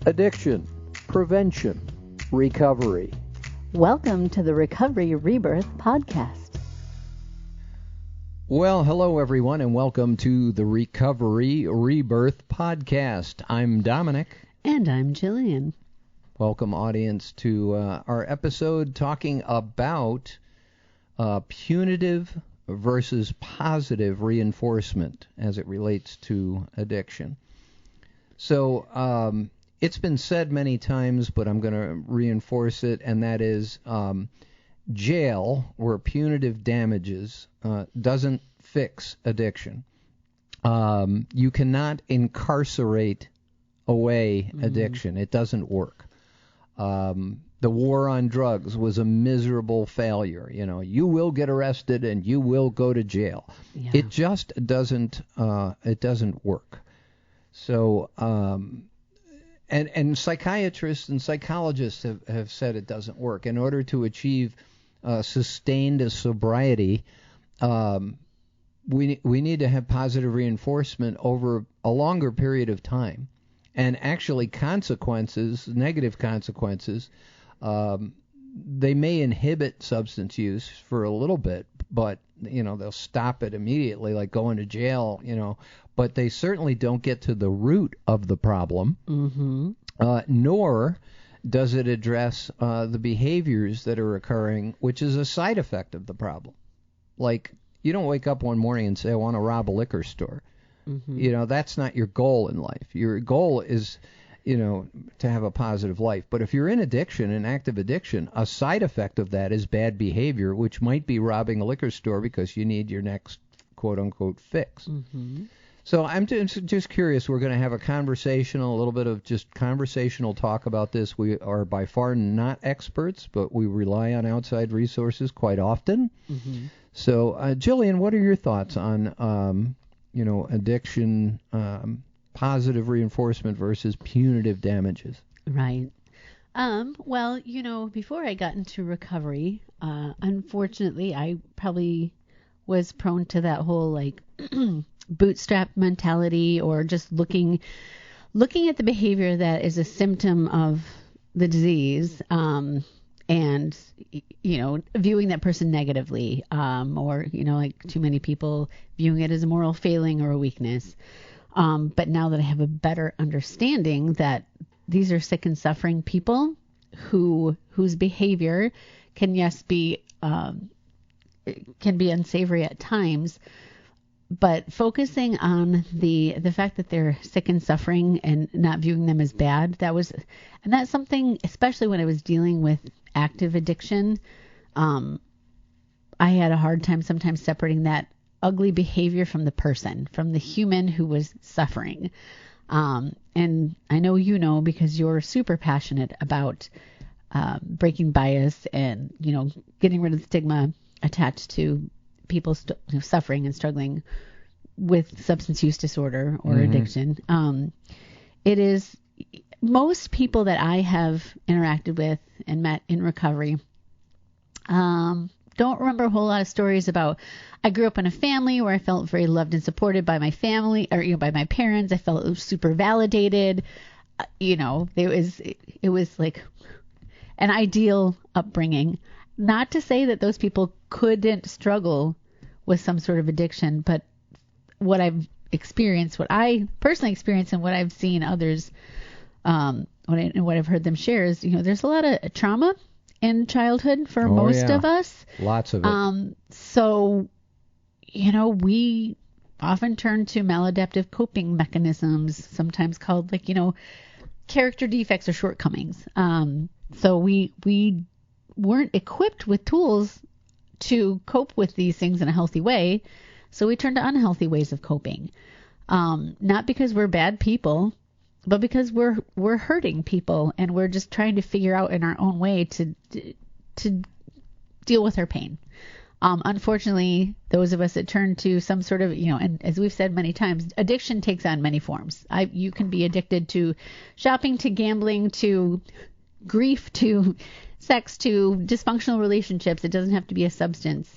addiction, prevention, recovery. Welcome to the Recovery Rebirth Podcast. Well, hello everyone, and welcome to the Recovery Rebirth Podcast. I'm Dominic. And I'm Jillian. Welcome, audience, to our episode talking about punitive versus positive reinforcement as it relates to addiction. So it's been said many times, but I'm going to reinforce it, and that is jail or punitive damages doesn't fix addiction. You cannot incarcerate away addiction. It doesn't work. The war on drugs was a miserable failure. You know, you will get arrested and you will go to jail. Yeah. It just doesn't work. So, and psychiatrists and psychologists have said it doesn't work. In order to achieve sustained sobriety, we need to have positive reinforcement over a longer period of time. And actually consequences, negative consequences, they may inhibit substance use for a little bit, but, you know, they'll stop it immediately, like going to jail, you know, but they certainly don't get to the root of the problem, nor does it address the behaviors that are occurring, which is a side effect of the problem. Like, you don't wake up one morning and say, I want to rob a liquor store. You know, that's not your goal in life. Your goal is, you know, to have a positive life. But if you're in addiction, an active addiction, a side effect of that is bad behavior, which might be robbing a liquor store because you need your next quote-unquote fix. So I'm just curious. We're going to have a little bit of just conversational talk about this. We are by far not experts, but we rely on outside resources quite often. So, Jillian, what are your thoughts on addiction, positive reinforcement versus punitive damages? Right. Well, you know, before I got into recovery, unfortunately, I probably was prone to that whole, like, bootstrap mentality, or just looking at the behavior that is a symptom of the disease, and, you know, viewing that person negatively, or, you know, like too many people viewing it as a moral failing or a weakness. But now that I have a better understanding that these are sick and suffering people whose behavior can be unsavory at times, but focusing on the fact that they're sick and suffering and not viewing them as bad, that's something, especially when I was dealing with active addiction, I had a hard time sometimes separating that ugly behavior from the person, from the human who was suffering. And I know you know, because you're super passionate about breaking bias and, you know, getting rid of the stigma attached to people suffering and struggling with substance use disorder or addiction. It is most people that I have interacted with and met in recovery don't remember a whole lot of stories about, I grew up in a family where I felt very loved and supported by my family, or, you know, by my parents. I felt super validated. You know, it was like an ideal upbringing. Not to say that those people couldn't struggle with some sort of addiction, but what I've experienced, what I personally experienced, and what I've seen others, what I've heard them share is, you know, there's a lot of trauma in childhood for most of us. Lots of it. So, you know, we often turn to maladaptive coping mechanisms, sometimes called, like, you know, character defects or shortcomings. So we weren't equipped with tools to cope with these things in a healthy way. So we turn to unhealthy ways of coping. Not because we're bad people, but because we're hurting people, and we're just trying to figure out in our own way to deal with our pain. Unfortunately, those of us that turn to some sort of, you know, and as we've said many times, addiction takes on many forms. You can be addicted to shopping, to gambling, to grief, to sex, to dysfunctional relationships. It doesn't have to be a substance.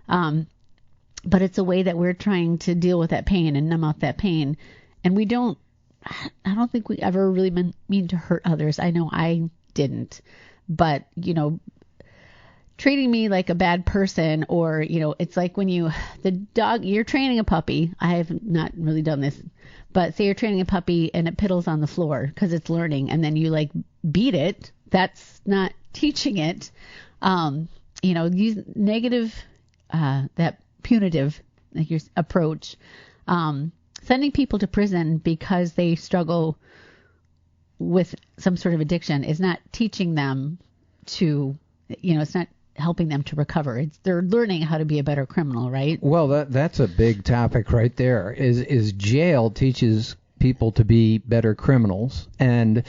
But it's a way that we're trying to deal with that pain and numb out that pain. And we don't I don't think we ever really mean to hurt others. I know I didn't, but treating me like a bad person, or it's like when you're training a puppy. I have not really done this, but say you're training a puppy and it piddles on the floor because it's learning, and then you like beat it. That's not teaching it. Use negative, that punitive, like your approach. Sending people to prison because they struggle with some sort of addiction is not teaching them to, it's not helping them to recover. They're learning how to be a better criminal, right? Well, that's a big topic right there. Is jail teaches people to be better criminals, and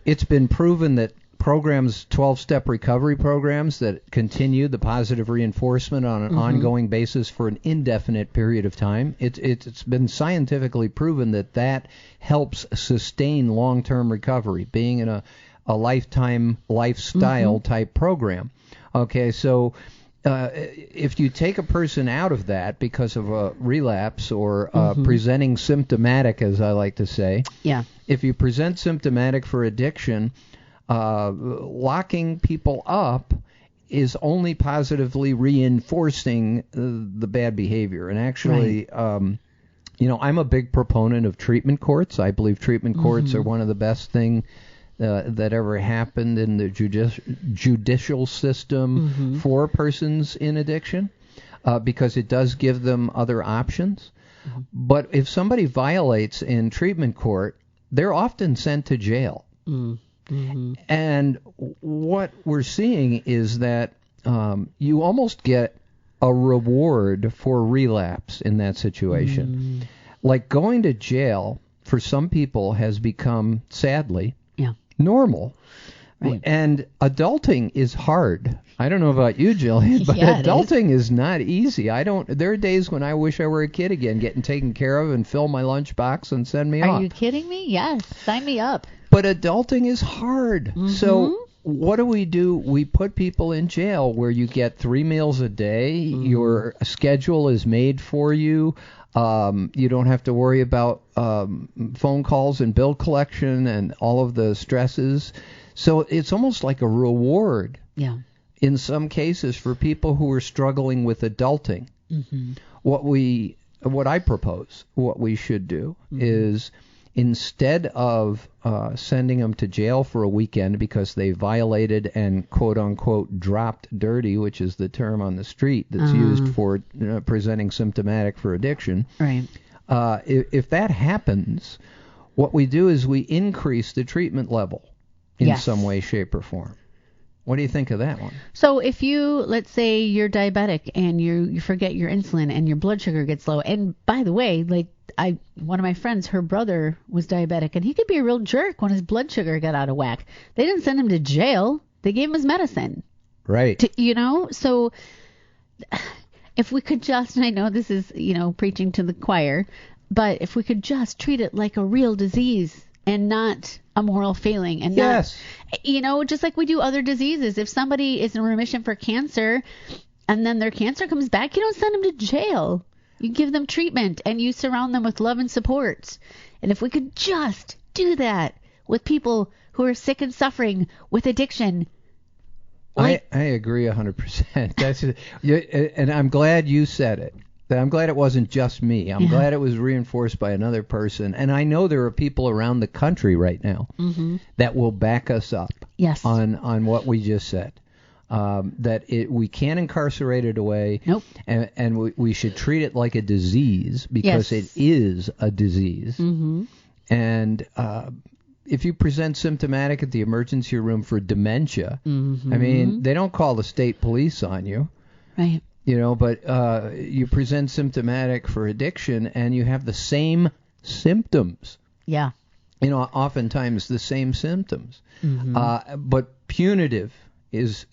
it's been proven that programs, 12-step recovery programs that continue the positive reinforcement on an ongoing basis for an indefinite period of time, it's been scientifically proven that helps sustain long-term recovery, being in a lifetime lifestyle type program. Okay, so if you take a person out of that because of a relapse or presenting symptomatic, as I like to say, if you present symptomatic for addiction, locking people up is only positively reinforcing the bad behavior. And actually, I'm a big proponent of treatment courts. I believe treatment courts are one of the best things that ever happened in the judicial system for persons in addiction, because it does give them other options. But if somebody violates in treatment court, they're often sent to jail. And what we're seeing is that you almost get a reward for relapse in that situation. Like going to jail for some people has become, sadly, normal. Right. And adulting is hard. I don't know about you, Jillian, but adulting is not easy. There are days when I wish I were a kid again, getting taken care of and fill my lunchbox and send me off. Are you kidding me? Yes, sign me up. But adulting is hard. So what do? We put people in jail where you get 3 meals a day. Your schedule is made for you. You don't have to worry about phone calls and bill collection and all of the stresses. So it's almost like a reward in some cases for people who are struggling with adulting. What I propose, what we should do is, instead of sending them to jail for a weekend because they violated and quote-unquote dropped dirty, which is the term on the street that's used for presenting symptomatic for addiction. Right. If that happens, what we do is we increase the treatment level in some way, shape, or form. What do you think of that one? So if let's say you're diabetic and you forget your insulin and your blood sugar gets low, and by the way, one of my friends, her brother was diabetic, and he could be a real jerk when his blood sugar got out of whack. They didn't send him to jail. They gave him his medicine. Right. So if we could just, and I know this is, preaching to the choir, but if we could just treat it like a real disease and not a moral failing, and not, just like we do other diseases. If somebody is in remission for cancer and then their cancer comes back, you don't send them to jail. You give them treatment and you surround them with love and support. And if we could just do that with people who are sick and suffering with addiction. I agree 100%. And I'm glad you said it. I'm glad it wasn't just me. I'm glad it was reinforced by another person. And I know there are people around the country right now that will back us up on what we just said. We can't incarcerate it away. Nope. And we should treat it like a disease, because it is a disease. And if you present symptomatic at the emergency room for dementia, I mean, they don't call the state police on you. Right. But you present symptomatic for addiction and you have the same symptoms. Yeah. Oftentimes the same symptoms. But punitive is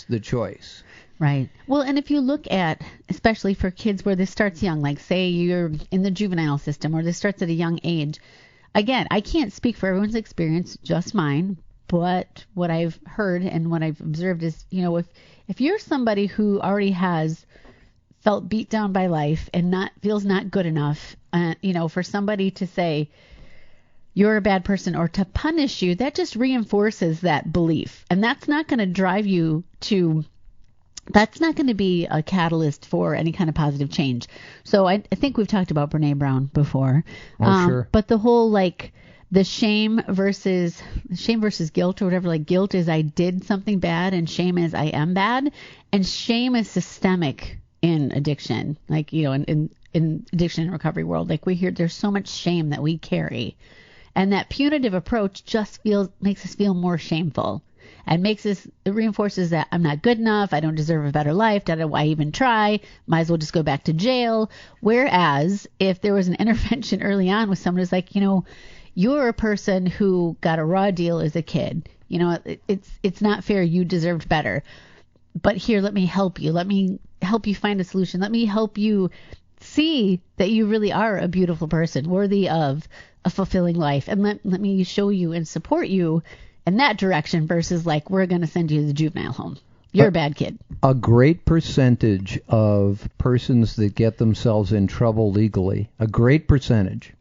the choice. Right. Well, and if you look at, especially for kids where this starts young, like say you're in the juvenile system or this starts at a young age, again, I can't speak for everyone's experience, just mine, but what I've heard and what I've observed is, if you're somebody who already has felt beat down by life and feels not good enough, for somebody to say, you're a bad person or to punish you, that just reinforces that belief. And that's not going to drive you to, that's not going to be a catalyst for any kind of positive change. So I think we've talked about Brene Brown before. Sure. But the whole like the shame versus guilt or whatever, like guilt is I did something bad and shame is I am bad. And shame is systemic in addiction, like, you know, in addiction and recovery world. Like we hear there's so much shame that we carry. And that punitive approach just makes us feel more shameful and it reinforces that I'm not good enough. I don't deserve a better life. Why even try? Might as well just go back to jail. Whereas if there was an intervention early on with someone who's like, you know, you're a person who got a raw deal as a kid. You know, it's not fair. You deserved better. But here, let me help you. Let me help you find a solution. Let me help you see that you really are a beautiful person, worthy of a fulfilling life. And let me show you and support you in that direction versus like, we're going to send you to the juvenile home. You're a bad kid. A great percentage of persons that get themselves in trouble legally, a great percentage,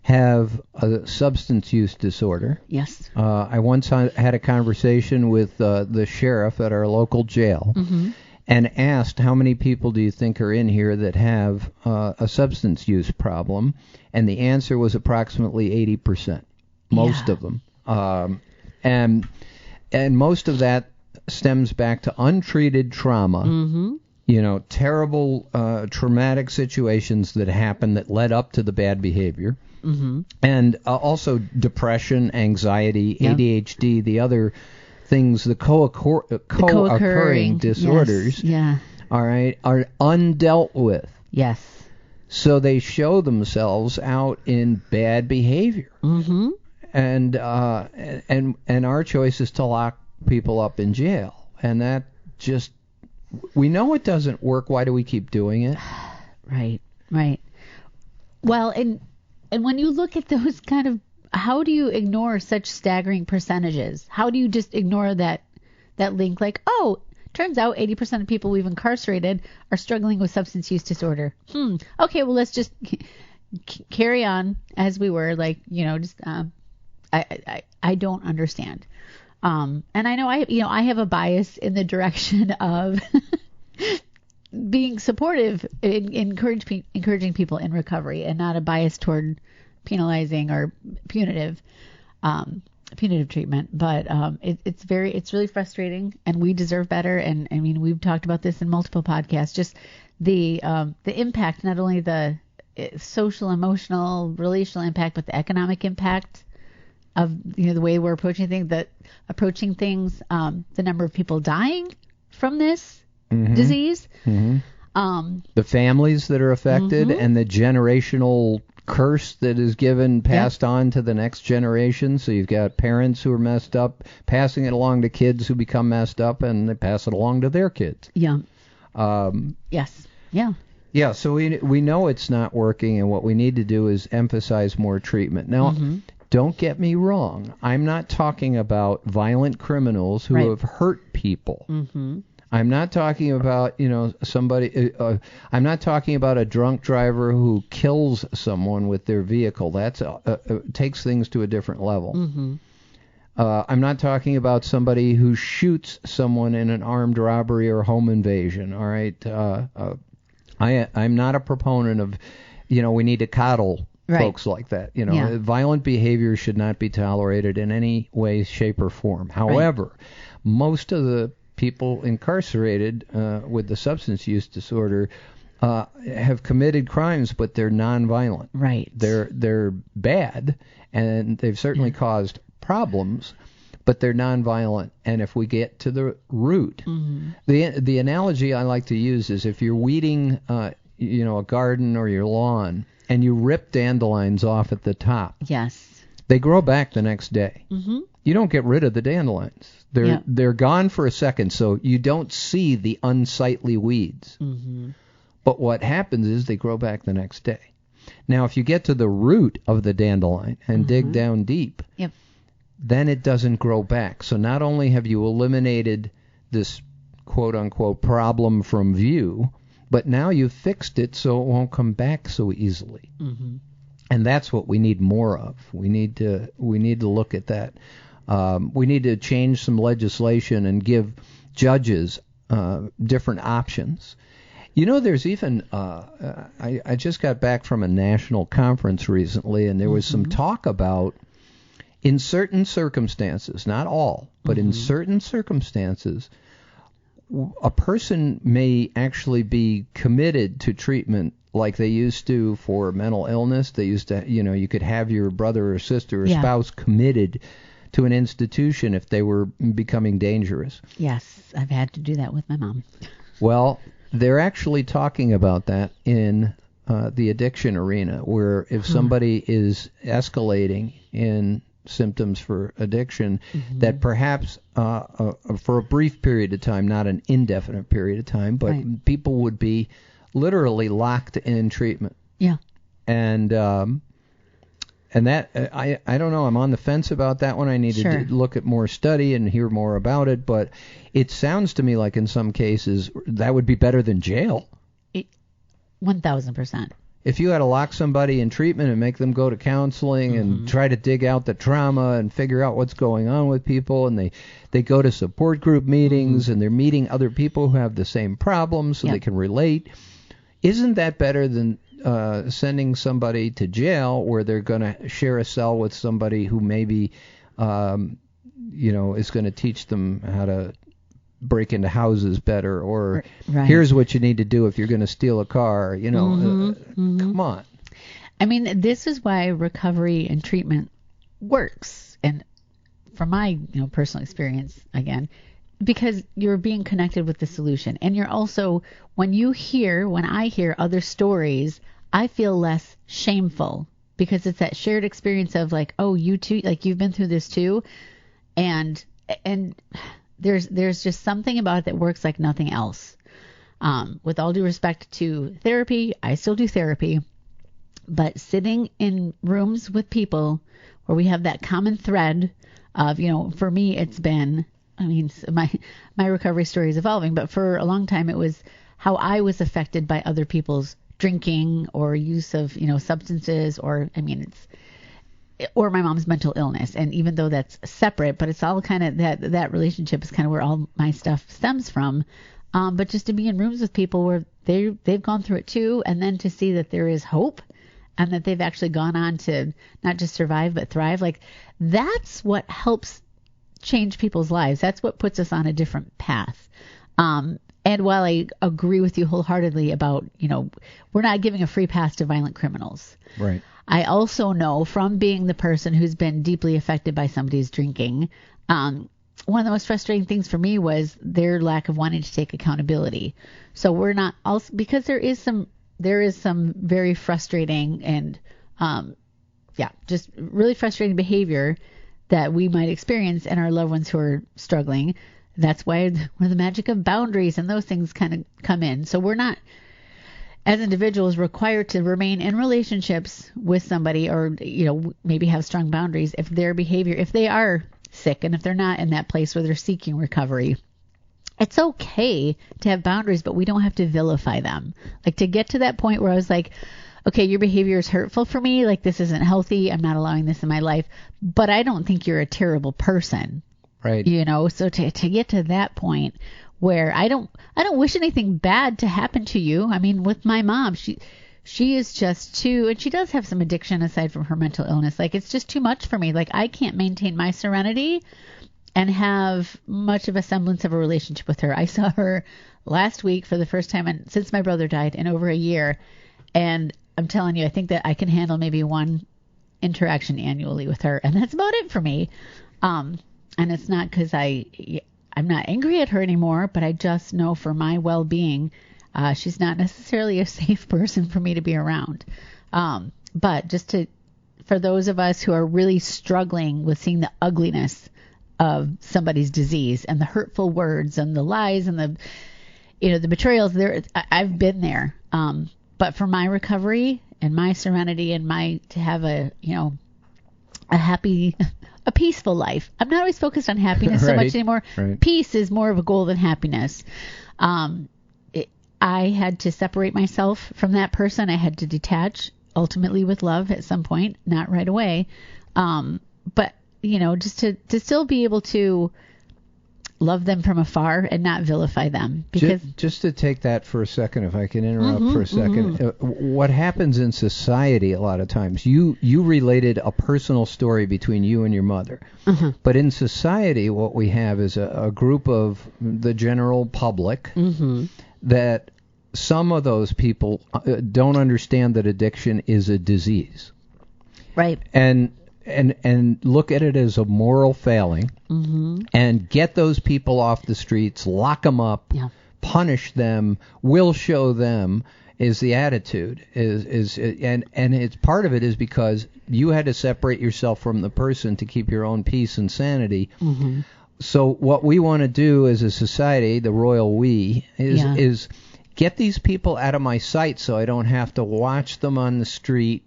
have a substance use disorder. Yes. I once had a conversation with the sheriff at our local jail and asked, how many people do you think are in here that have a substance use problem? And the answer was approximately 80%, most of them. And most of that stems back to untreated trauma, you know, terrible traumatic situations that happened that led up to the bad behavior. And also depression, anxiety, ADHD, the other things, the co-occurring disorders, all right, are undealt with. Yes. So they show themselves out in bad behavior. And our choice is to lock people up in jail. And that just, we know it doesn't work. Why do we keep doing it? Right. Well, and when you look at those kind of, how do you ignore such staggering percentages? How do you just ignore that link? Like, oh, turns out 80% of people we've incarcerated are struggling with substance use disorder. Okay, well, let's just carry on as we were. Like, you know, just I don't understand. And I know I have a bias in the direction of being supportive, encouraging people in recovery, and not a bias toward penalizing or punitive treatment. But it's really frustrating, and we deserve better. And I mean, we've talked about this in multiple podcasts. Just the impact, not only the social, emotional, relational impact, but the economic impact of, you know, the way we're approaching things. The number of people dying from this disease. The families that are affected and the generational curse that is passed on to the next generation. So you've got parents who are messed up, passing it along to kids who become messed up, and they pass it along to their kids. Yes. Yeah, so we know it's not working, and what we need to do is emphasize more treatment. Now, don't get me wrong. I'm not talking about violent criminals who have hurt people. I'm not talking about, you know, somebody. I'm not talking about a drunk driver who kills someone with their vehicle. That's takes things to a different level. I'm not talking about somebody who shoots someone in an armed robbery or home invasion. All right. I'm not a proponent of, you know, we need to coddle folks like that. You know, violent behavior should not be tolerated in any way, shape, or form. However, most of the people incarcerated with the substance use disorder have committed crimes, but they're nonviolent. Right. They're bad, and they've certainly caused problems, but they're nonviolent. And if we get to the root, the analogy I like to use is if you're weeding, a garden or your lawn, and you rip dandelions off at the top. Yes. They grow back the next day. You don't get rid of the dandelions. They're gone for a second, so you don't see the unsightly weeds. But what happens is they grow back the next day. Now, if you get to the root of the dandelion and dig down deep, then it doesn't grow back. So not only have you eliminated this quote-unquote problem from view, but now you've fixed it so it won't come back so easily. And that's what we need more of. We need to look at that. We need to change some legislation and give judges different options. You know, there's even I just got back from a national conference recently, and there was some talk about, in certain circumstances, not all, but in certain circumstances, a person may actually be committed to treatment like they used to for mental illness. They used to, you could have your brother or sister or spouse committed to an institution if they were becoming dangerous. Yes, I've had to do that with my mom. Well, they're actually talking about that in the addiction arena, where if somebody is escalating in symptoms for addiction, that perhaps for a brief period of time, not an indefinite period of time, but people would be literally locked in treatment. Yeah. And that I don't know. I'm on the fence about that one. I need to look at more study and hear more about it. But it sounds to me like in some cases that would be better than jail. 1,000%. If you had to lock somebody in treatment and make them go to counseling and try to dig out the trauma and figure out what's going on with people, and they go to support group meetings and they're meeting other people who have the same problems so they can relate, isn't that better than sending somebody to jail where they're going to share a cell with somebody who maybe is going to teach them how to break into houses better, or here's what you need to do if you're going to steal a car, come on. I mean, this is why recovery and treatment works. And from my personal experience, again, because you're being connected with the solution. And you're also, when I hear other stories, I feel less shameful, because it's that shared experience of like, oh, you too, like you've been through this too. And there's just something about it that works like nothing else. With all due respect to therapy, I still do therapy, but sitting in rooms with people where we have that common thread of, for me, it's been, my recovery story is evolving, but for a long time it was how I was affected by other people's drinking or use of, substances, or or my mom's mental illness. And even though that's separate, but it's all kind of that relationship is kind of where all my stuff stems from. But just to be in rooms with people where they've gone through it too, and then to see that there is hope and that they've actually gone on to not just survive but thrive, like that's what helps change people's lives. That's what puts us on a different path. And while I agree with you wholeheartedly about, we're not giving a free pass to violent criminals. Right. I also know from being the person who's been deeply affected by somebody's drinking, one of the most frustrating things for me was their lack of wanting to take accountability. So we're not also, because there is some very frustrating and, just really frustrating behavior that we might experience in our loved ones who are struggling. That's why where the magic of boundaries and those things kind of come in. So we're not, as individuals, required to remain in relationships with somebody, or maybe have strong boundaries if their behavior, if they are sick and if they're not in that place where they're seeking recovery. It's okay to have boundaries, but we don't have to vilify them. Like, to get to that point where I was like, okay, your behavior is hurtful for me, like this isn't healthy, I'm not allowing this in my life, but I don't think you're a terrible person. Right. So to get to that point where I don't wish anything bad to happen to you. I mean, with my mom, she is just too, and she does have some addiction aside from her mental illness. Like, it's just too much for me. Like, I can't maintain my serenity and have much of a semblance of a relationship with her. I saw her last week for the first time since my brother died in over a year. And I'm telling you, I think that I can handle maybe one interaction annually with her. And that's about it for me. And it's not because I'm not angry at her anymore, but I just know for my well-being, she's not necessarily a safe person for me to be around. But for those of us who are really struggling with seeing the ugliness of somebody's disease and the hurtful words and the lies and the betrayals, I've been there. But for my recovery and my serenity and to have a happy, a peaceful life. I'm not always focused on happiness so much anymore. Right. Peace is more of a goal than happiness. I had to separate myself from that person. I had to detach ultimately with love at some point, not right away. But, just to still be able to love them from afar and not vilify them. Because just to take that for a second, if I can interrupt for a second, what happens in society a lot of times, you related a personal story between you and your mother. But in society, what we have is a group of the general public that some of those people don't understand that addiction is a disease. Right. And look at it as a moral failing, and get those people off the streets, lock them up, punish them, will show them is the attitude. And it's part of it is because you had to separate yourself from the person to keep your own peace and sanity. So what we want to do as a society, the royal we, is get these people out of my sight so I don't have to watch them on the street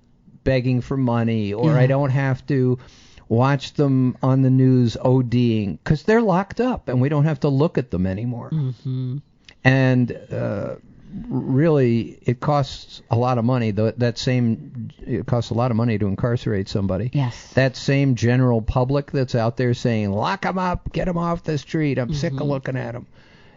begging for money, or I don't have to watch them on the news ODing, because they're locked up and we don't have to look at them anymore. And really, it costs a lot of money. It costs a lot of money to incarcerate somebody. Yes. That same general public that's out there saying, lock them up, get them off the street, I'm sick of looking at them.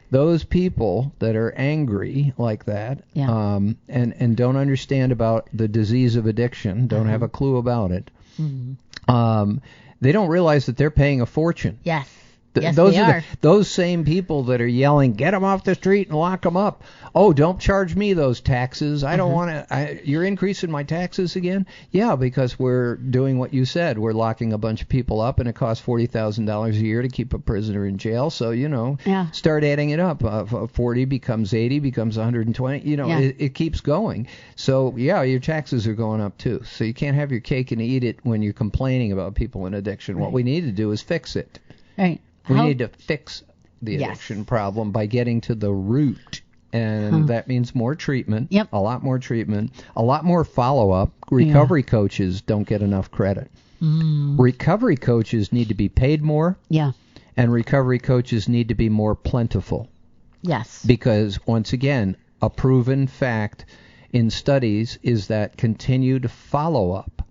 Those people that are angry like that, and don't understand about the disease of addiction, don't have a clue about it, they don't realize that they're paying a fortune. Yes. Those are those same people that are yelling, get them off the street and lock them up. Oh, don't charge me those taxes. I don't want to. You're increasing my taxes again? Yeah, because we're doing what you said. We're locking a bunch of people up, and it costs $40,000 a year to keep a prisoner in jail. So, start adding it up. 40 becomes 80, becomes 120. It keeps going. So, your taxes are going up too. So you can't have your cake and eat it when you're complaining about people in addiction. Right. What we need to do is fix it. Right. We need to fix the addiction problem by getting to the root. And that means more treatment, a lot more treatment, a lot more follow-up. Recovery coaches don't get enough credit. Recovery coaches need to be paid more. And recovery coaches need to be more plentiful. Yes. Because, once again, a proven fact in studies is that continued follow-up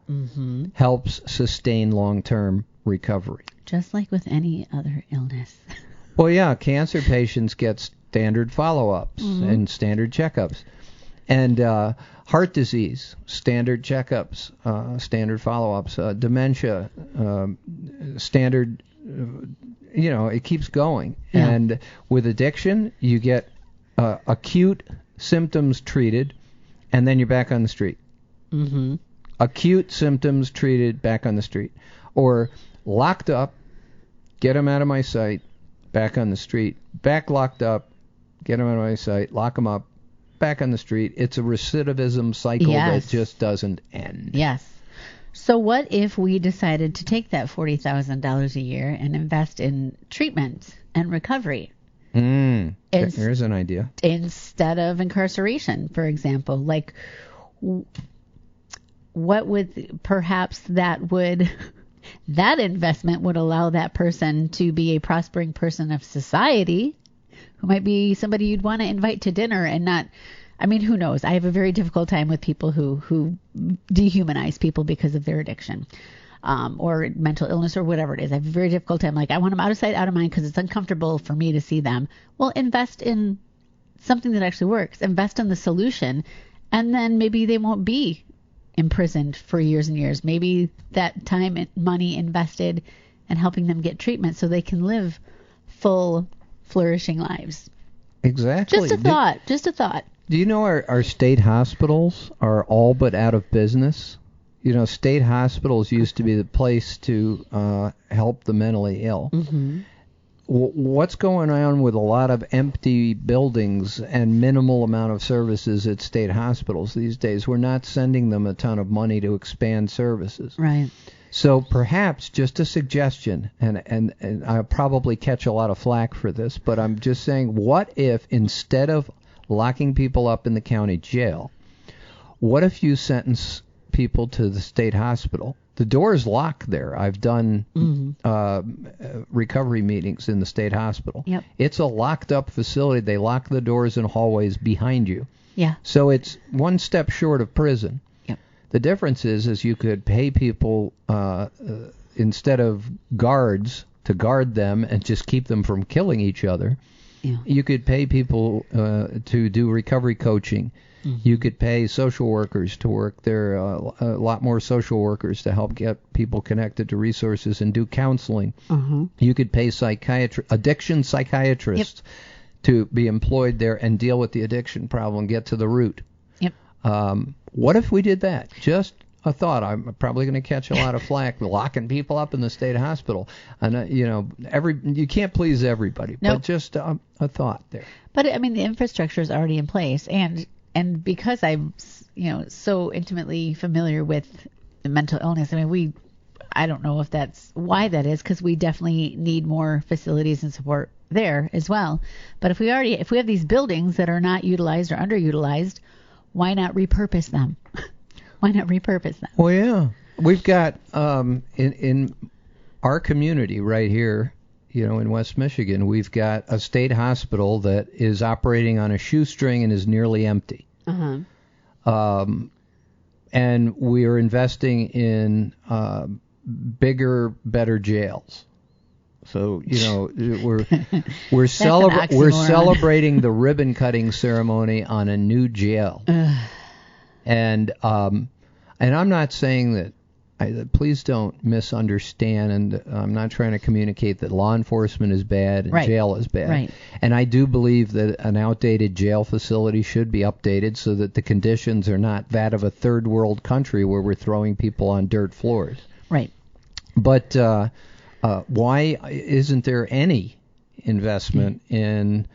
helps sustain long-term recovery. Just like with any other illness. Well, cancer patients get standard follow-ups and standard checkups. And heart disease, standard checkups, standard follow-ups. Dementia, standard, it keeps going. And with addiction, you get acute symptoms treated, and then you're back on the street. Acute symptoms treated, back on the street. Or locked up, get them out of my sight, back on the street. Back locked up, get them out of my sight, lock them up, back on the street. It's a recidivism cycle that just doesn't end. Yes. So what if we decided to take that $40,000 a year and invest in treatment and recovery? Here's an idea. Instead of incarceration, for example. Like, what would perhaps that investment would allow that person to be a prospering person of society, who might be somebody you'd want to invite to dinner and not, who knows? I have a very difficult time with people who dehumanize people because of their addiction, or mental illness or whatever it is. I have a very difficult time. Like, I want them out of sight, out of mind because it's uncomfortable for me to see them. Well, invest in something that actually works. Invest in the solution, and then maybe they won't be imprisoned for years and years. Maybe that time and money invested in helping them get treatment so they can live full, flourishing lives. Exactly. Just a thought. Do you know our state hospitals are all but out of business? State hospitals used to be the place to help the mentally ill. What's going on with a lot of empty buildings and minimal amount of services at state hospitals these days? We're not sending them a ton of money to expand services. Right. So perhaps just a suggestion, and I'll probably catch a lot of flack for this, but I'm just saying, what if instead of locking people up in the county jail, what if you sentence people to the state hospital? The door's locked there. I've done recovery meetings in the state hospital. Yep. It's a locked up facility. They lock the doors and hallways behind you. Yeah. So it's one step short of prison. Yep. The difference is you could pay people instead of guards to guard them and just keep them from killing each other. Yeah. You could pay people to do recovery coaching. Mm-hmm. You could pay social workers to work there, a lot more social workers to help get people connected to resources and do counseling. Mm-hmm. You could pay addiction psychiatrists to be employed there and deal with the addiction problem, get to the root. Yep. What if we did that? Just a thought. I'm probably going to catch a lot of flack locking people up in the state hospital. And you can't please everybody, but just a thought there. But I mean, the infrastructure is already in place, and because I'm so intimately familiar with mental illness, I mean, I don't know if that's why that is, because we definitely need more facilities and support there as well. But if we have these buildings that are not utilized or underutilized, why not repurpose them? Why not repurpose them? Well, yeah, we've got in our community right here, in West Michigan, we've got a state hospital that is operating on a shoestring and is nearly empty. Uh-huh. And we are investing in bigger, better jails. So we're celebrating the ribbon cutting ceremony on a new jail. And I'm not saying that. Please don't misunderstand, and I'm not trying to communicate that law enforcement is bad and jail is bad. Right. And I do believe that an outdated jail facility should be updated so that the conditions are not that of a third world country where we're throwing people on dirt floors. Right. But why isn't there any investment in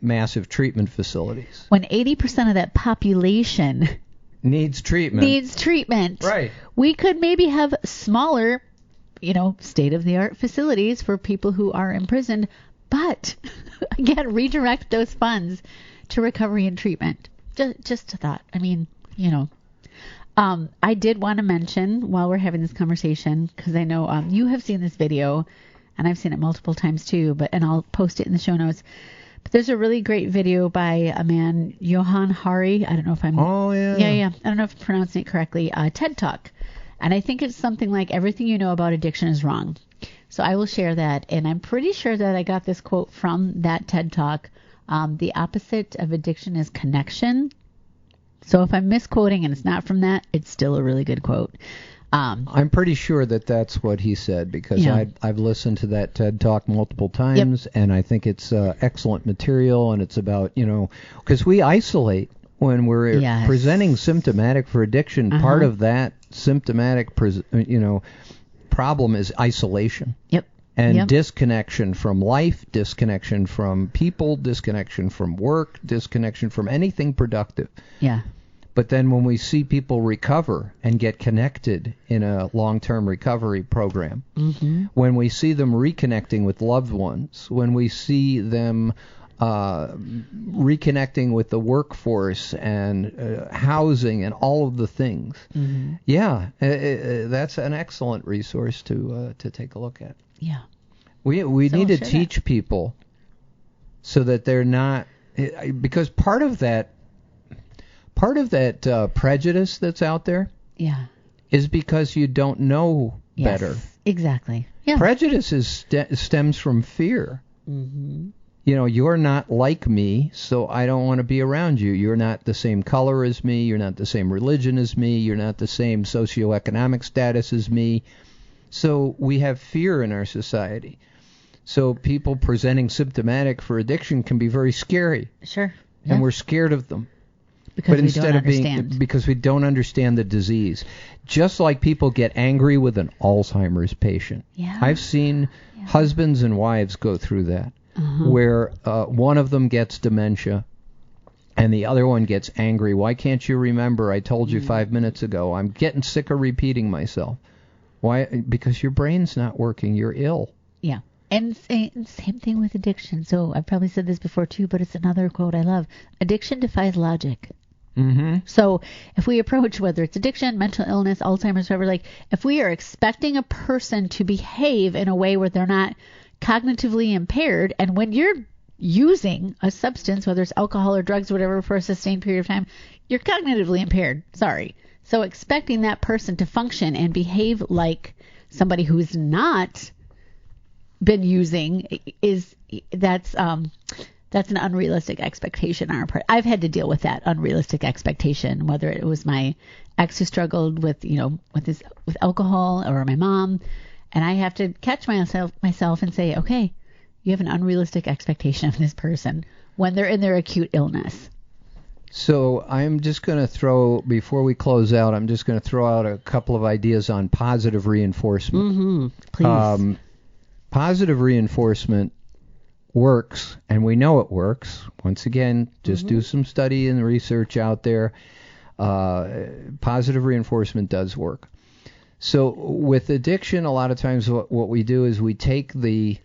massive treatment facilities? When 80% of that population needs treatment. Right. We could maybe have smaller, state-of-the-art facilities for people who are imprisoned, but again, redirect those funds to recovery and treatment. Just a thought. I mean, I did want to mention while we're having this conversation, because I know you have seen this video, and I've seen it multiple times too, and I'll post it in the show notes. But there's a really great video by a man, Johan Hari. I don't know if I'm... Oh, yeah. Yeah. I don't know if I'm pronouncing it correctly. TED Talk. And I think it's something like, everything you know about addiction is wrong. So I will share that. And I'm pretty sure that I got this quote from that TED Talk. The opposite of addiction is connection. So if I'm misquoting and it's not from that, it's still a really good quote. I'm pretty sure that that's what he said, because I've listened to that TED Talk multiple times, and I think it's excellent material, and it's about, because we isolate when we're presenting symptomatic for addiction. Uh-huh. Part of that symptomatic, problem is isolation. Yep. And disconnection from life, disconnection from people, disconnection from work, disconnection from anything productive. Yeah. But then when we see people recover and get connected in a long-term recovery program, mm-hmm. when we see them reconnecting with loved ones, when we see them reconnecting with the workforce and housing and all of the things, mm-hmm. That's an excellent resource to take a look at. Yeah. We need to teach people so that they're not, because part of that prejudice that's out there is because you don't know better. Exactly. Yeah. Prejudice stems from fear. Mm-hmm. You're not like me, so I don't want to be around you. You're not the same color as me. You're not the same religion as me. You're not the same socioeconomic status as me. So we have fear in our society. So people presenting symptomatic for addiction can be very scary. Sure. And we're scared of them. Because because we don't understand the disease. Just like people get angry with an Alzheimer's patient. Yeah. I've seen husbands and wives go through that, where one of them gets dementia and the other one gets angry. Why can't you remember? I told you 5 minutes ago. I'm getting sick of repeating myself. Why? Because your brain's not working. You're ill. Yeah. And same thing with addiction. So I've probably said this before too, but it's another quote I love. Addiction defies logic. Mm-hmm. So if we approach, whether it's addiction, mental illness, Alzheimer's, whatever, if we are expecting a person to behave in a way where they're not cognitively impaired, and when you're using a substance, whether it's alcohol or drugs or whatever, for a sustained period of time, you're cognitively impaired. Sorry. So expecting that person to function and behave like somebody who's not been using that's an unrealistic expectation on our part. I've had to deal with that unrealistic expectation, whether it was my ex who struggled with alcohol, or my mom, and I have to catch myself and say, okay, you have an unrealistic expectation of this person when they're in their acute illness. So I'm just going to before we close out, I'm just going to throw out a couple of ideas on positive reinforcement. Mm-hmm. Please. Positive reinforcement works, and we know it works. Once again, just do some study and research out there. Positive reinforcement does work. So with addiction, a lot of times what we do is we take the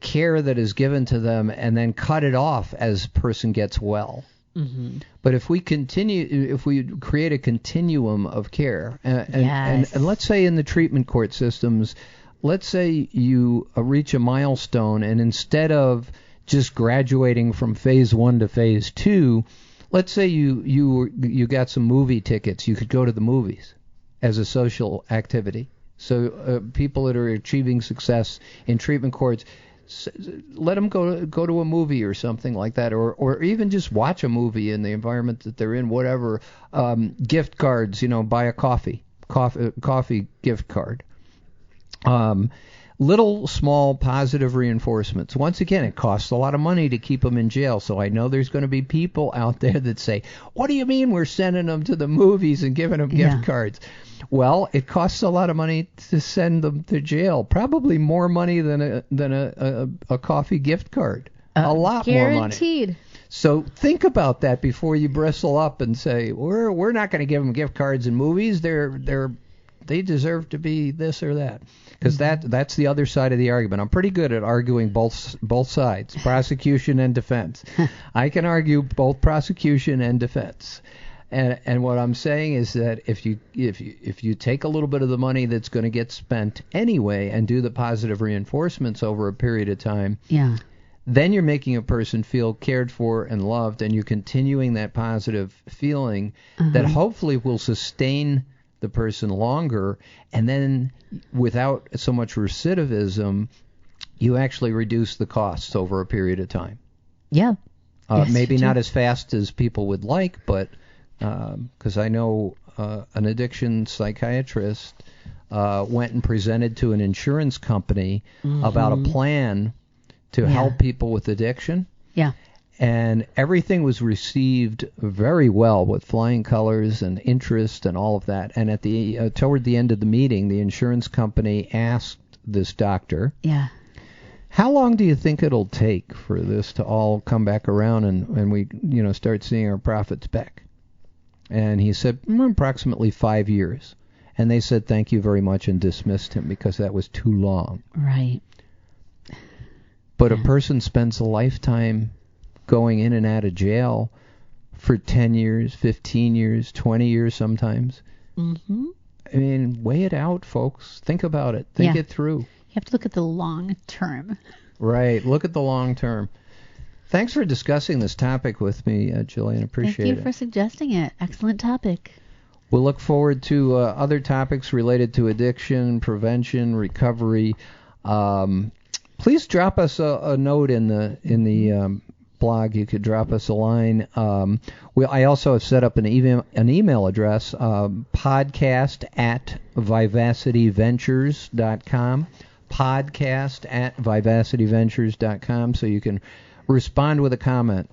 care that is given to them and then cut it off as a person gets well. Mm-hmm. But if we create a continuum of care, and let's say in the treatment court systems, let's say you reach a milestone, and instead of just graduating from phase 1 to phase 2, let's say you got some movie tickets. You could go to the movies as a social activity. So people that are achieving success in treatment courts, let them go to a movie or something like that, or even just watch a movie in the environment that they're in, whatever. Gift cards, buy a coffee gift card. Little small positive reinforcements. Once again, it costs a lot of money to keep them in jail, so I know there's going to be people out there that say, what do you mean we're sending them to the movies and giving them gift cards? Well, it costs a lot of money to send them to jail. Probably more money than a coffee gift card. A lot more money. Guaranteed. So think about that before you bristle up and say we're not going to give them gift cards and movies. They deserve to be this or that, because that's the other side of the argument. I'm pretty good at arguing both sides, prosecution and defense. I can argue both prosecution and defense. And what I'm saying is that if you take a little bit of the money that's going to get spent anyway and do the positive reinforcements over a period of time, then you're making a person feel cared for and loved, and you're continuing that positive feeling that hopefully will sustain the person longer, and then without so much recidivism, you actually reduce the costs over a period of time. Yeah. Maybe not as fast as people would like, but because I know an addiction psychiatrist went and presented to an insurance company about a plan to help people with addiction. Yeah. And everything was received very well with flying colors and interest and all of that. And at the toward the end of the meeting, the insurance company asked this doctor, how long do you think it'll take for this to all come back around and we start seeing our profits back? And he said, approximately 5 years. And they said, thank you very much, and dismissed him because that was too long. Right. But a person spends a lifetime going in and out of jail for 10 years, 15 years, 20 years sometimes. Mm-hmm. I mean, weigh it out, folks. Think about it. Think it through. You have to look at the long term. Right. Look at the long term. Thanks for discussing this topic with me, Jillian. Appreciate it. Thank you for suggesting it. Excellent topic. We'll look forward to other topics related to addiction, prevention, recovery. Please drop us a note in the blog. You could drop us a line. I also have set up an email address, podcast@vivacityventures.com, podcast@vivacityventures.com, so you can respond with a comment.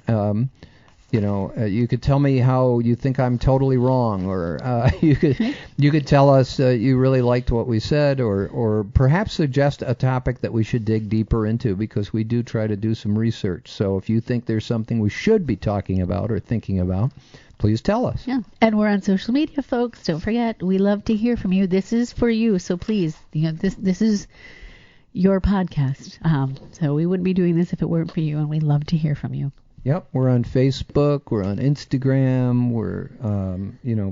You could tell me how you think I'm totally wrong, or you could tell us you really liked what we said, or perhaps suggest a topic that we should dig deeper into, because we do try to do some research. So if you think there's something we should be talking about or thinking about, please tell us. Yeah, and we're on social media, folks. Don't forget, we love to hear from you. This is for you, so please, this is your podcast. So we wouldn't be doing this if it weren't for you, and we'd love to hear from you. Yep, we're on Facebook, we're on Instagram, we're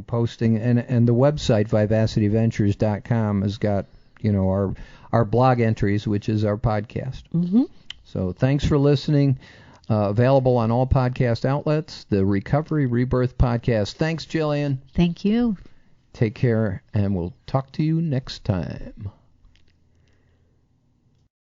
posting, and the website vivacityventures.com has got our blog entries, which is our podcast. Mm-hmm. So thanks for listening. Available on all podcast outlets, the Recovery Rebirth Podcast. Thanks, Jillian. Thank you. Take care, and we'll talk to you next time.